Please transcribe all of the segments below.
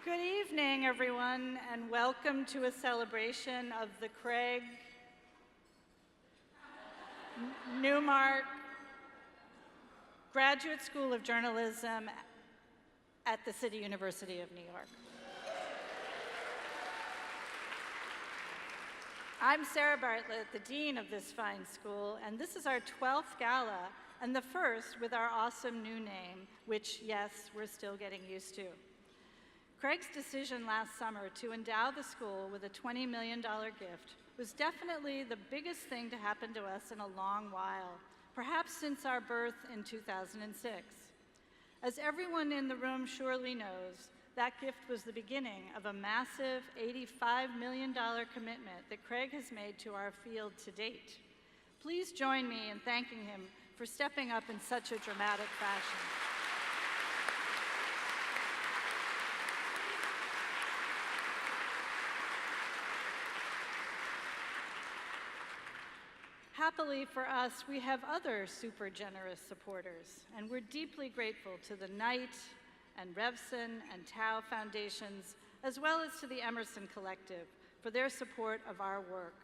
Good evening, everyone, and welcome to a celebration of the Craig Newmark Graduate School of Journalism at the City University of New York. I'm Sarah Bartlett, the dean of this fine school, and this is our 12th gala, and the first with our awesome new name, which, yes, we're still getting used to. Craig's decision last summer to endow the school with a $20 million gift was definitely the biggest thing to happen to us in a long while, perhaps since our birth in 2006. As everyone in the room surely knows, that gift was the beginning of a massive $85 million commitment that Craig has made to our field to date. Please join me in thanking him for stepping up in such a dramatic fashion. Happily for us, we have other super generous supporters, and we're deeply grateful to the Knight and Revson and Tao Foundations, as well as to the Emerson Collective for their support of our work.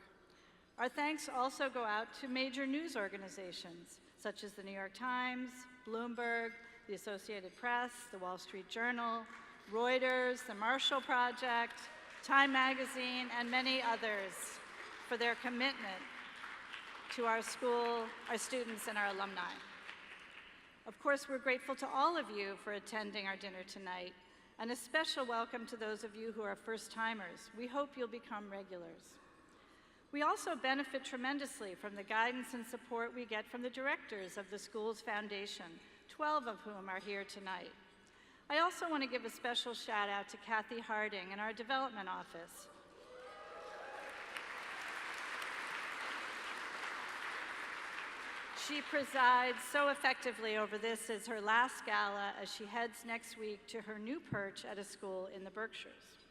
Our thanks also go out to major news organizations, such as the New York Times, Bloomberg, the Associated Press, the Wall Street Journal, Reuters, the Marshall Project, Time Magazine, and many others for their commitment to our school, our students, and our alumni. Of course, we're grateful to all of you for attending our dinner tonight, and a special welcome to those of you who are first-timers. We hope you'll become regulars. We also benefit tremendously from the guidance and support we get from the directors of the school's foundation, 12 of whom are here tonight. I also want to give a special shout out to Kathy Harding in our development office. She presides so effectively over this as her last gala as she heads next week to her new perch at a school in the Berkshires.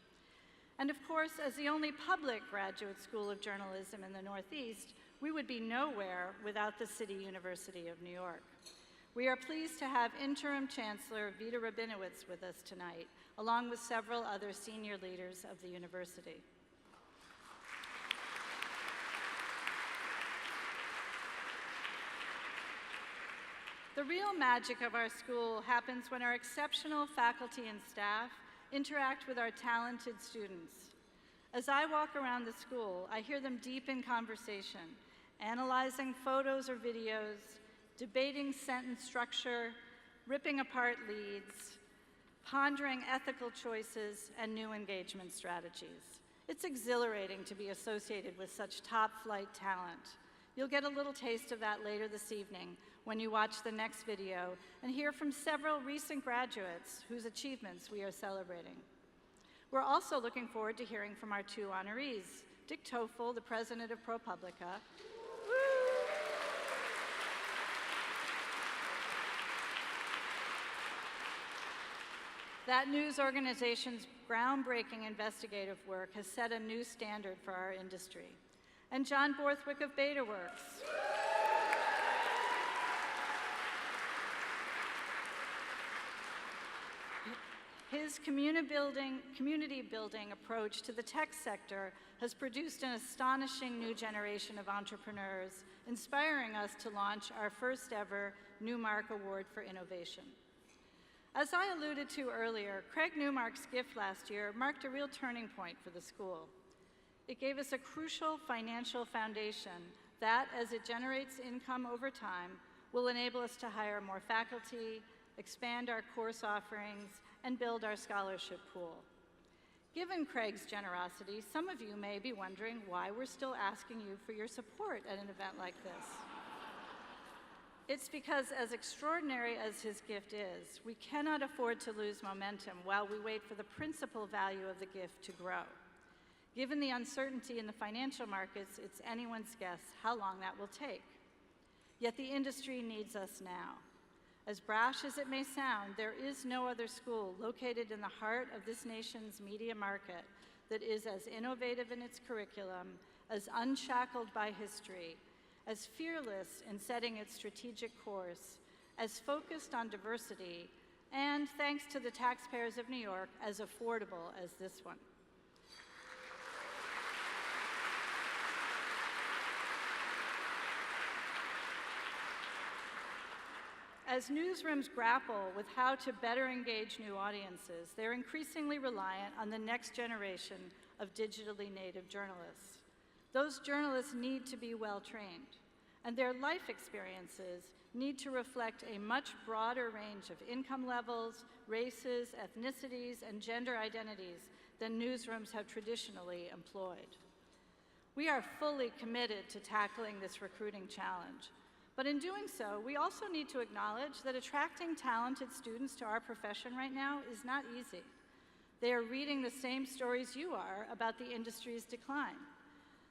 And of course, as the only public graduate school of journalism in the Northeast, we would be nowhere without the City University of New York. We are pleased to have Interim Chancellor Vita Rabinowitz with us tonight, along with several other senior leaders of the university. The real magic of our school happens when our exceptional faculty and staff interact with our talented students. As I walk around the school, I hear them deep in conversation, analyzing photos or videos, debating sentence structure, ripping apart leads, pondering ethical choices and new engagement strategies. It's exhilarating to be associated with such top-flight talent. You'll get a little taste of that later this evening when you watch the next video and hear from several recent graduates whose achievements we are celebrating. We're also looking forward to hearing from our two honorees, Dick Toffel, the president of ProPublica, that news organization's groundbreaking investigative work has set a new standard for our industry, and John Borthwick of BetaWorks. His community building approach to the tech sector has produced an astonishing new generation of entrepreneurs, inspiring us to launch our first ever Newmark Award for Innovation. As I alluded to earlier, Craig Newmark's gift last year marked a real turning point for the school. It gave us a crucial financial foundation that, as it generates income over time, will enable us to hire more faculty, expand our course offerings, and build our scholarship pool. Given Craig's generosity, some of you may be wondering why we're still asking you for your support at an event like this. It's because, as extraordinary as his gift is, we cannot afford to lose momentum while we wait for the principal value of the gift to grow. Given the uncertainty in the financial markets, it's anyone's guess how long that will take. Yet the industry needs us now. As brash as it may sound, there is no other school located in the heart of this nation's media market that is as innovative in its curriculum, as unshackled by history, as fearless in setting its strategic course, as focused on diversity, and thanks to the taxpayers of New York, as affordable as this one. As newsrooms grapple with how to better engage new audiences, they're increasingly reliant on the next generation of digitally native journalists. Those journalists need to be well-trained, and their life experiences need to reflect a much broader range of income levels, races, ethnicities, and gender identities than newsrooms have traditionally employed. We are fully committed to tackling this recruiting challenge. But in doing so, we also need to acknowledge that attracting talented students to our profession right now is not easy. They are reading the same stories you are about the industry's decline.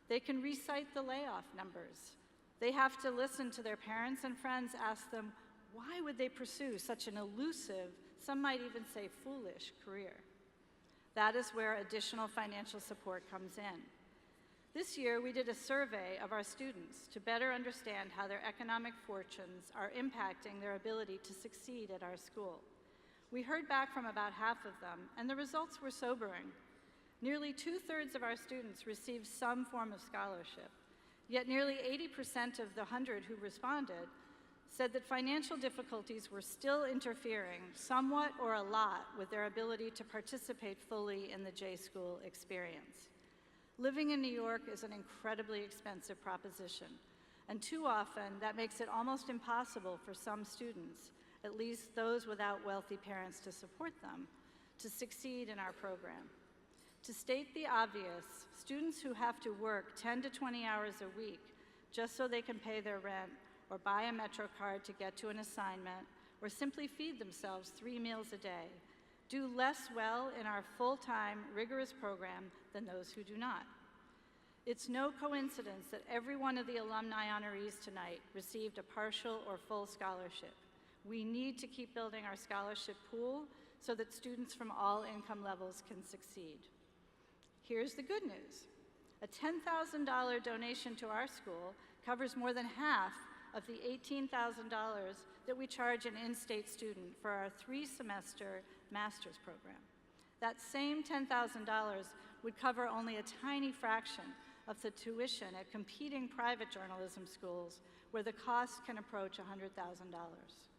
They can recite the layoff numbers. They have to listen to their parents and friends ask them, why would they pursue such an elusive, some might even say foolish, career? That is where additional financial support comes in. This year, we did a survey of our students to better understand how their economic fortunes are impacting their ability to succeed at our school. We heard back from about half of them, and the results were sobering. Nearly 2/3 of our students received some form of scholarship, yet nearly 80% of the 100 who responded said that financial difficulties were still interfering somewhat or a lot with their ability to participate fully in the J-School experience. Living in New York is an incredibly expensive proposition, and too often that makes it almost impossible for some students, at least those without wealthy parents to support them, to succeed in our program. To state the obvious, students who have to work 10 to 20 hours a week just so they can pay their rent or buy a Metro card to get to an assignment or simply feed themselves 3 meals a day do less well in our full-time, rigorous program than those who do not. It's no coincidence that every one of the alumni honorees tonight received a partial or full scholarship. We need to keep building our scholarship pool so that students from all income levels can succeed. Here's the good news. A $10,000 donation to our school covers more than half of the $18,000 that we charge an in-state student for our 3-semester master's program. That same $10,000 would cover only a tiny fraction of the tuition at competing private journalism schools where the cost can approach $100,000.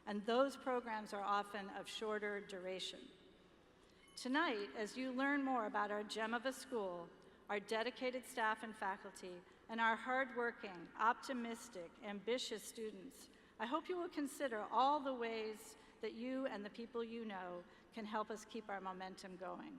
And those programs are often of shorter duration. Tonight, as you learn more about our gem of a school, our dedicated staff and faculty, and our hardworking, optimistic, ambitious students, I hope you will consider all the ways that you and the people you know can help us keep our momentum going.